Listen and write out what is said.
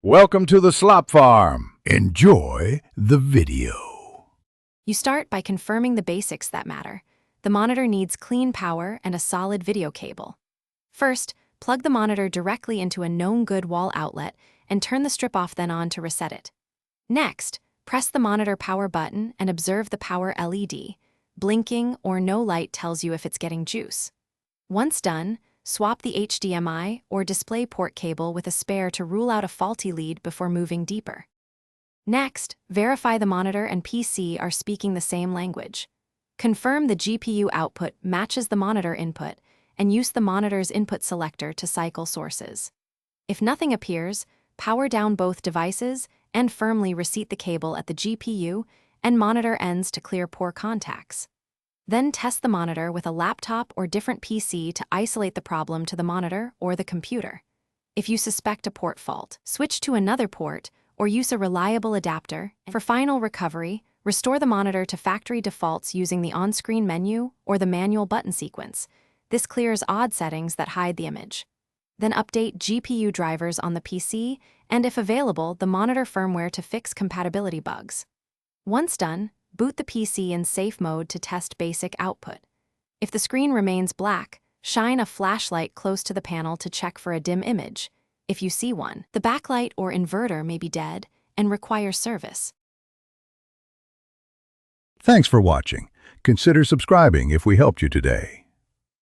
Welcome to the Slop Farm. Enjoy the video. You start by confirming the basics that matter. The monitor needs clean power and a solid video cable. First, plug the monitor directly into a known good wall outlet and turn the strip off, then on to reset it. Next, press the monitor power button and observe the power LED. Blinking or no light tells you if it's getting juice. Once done, swap the HDMI or DisplayPort cable with a spare to rule out a faulty lead before moving deeper. Next, verify the monitor and PC are speaking the same language. Confirm the GPU output matches the monitor input and use the monitor's input selector to cycle sources. If nothing appears, power down both devices and firmly reseat the cable at the GPU and monitor ends to clear poor contacts. Then test the monitor with a laptop or different PC to isolate the problem to the monitor or the computer. If you suspect a port fault, switch to another port or use a reliable adapter. For final recovery, restore the monitor to factory defaults using the on-screen menu or the manual button sequence. This clears odd settings that hide the image. Then update GPU drivers on the PC and, if available, the monitor firmware to fix compatibility bugs. Once done, boot the PC in safe mode to test basic output. If the screen remains black, shine a flashlight close to the panel to check for a dim image. If you see one, the backlight or inverter may be dead and require service. Thanks for watching. Consider subscribing if we helped you today.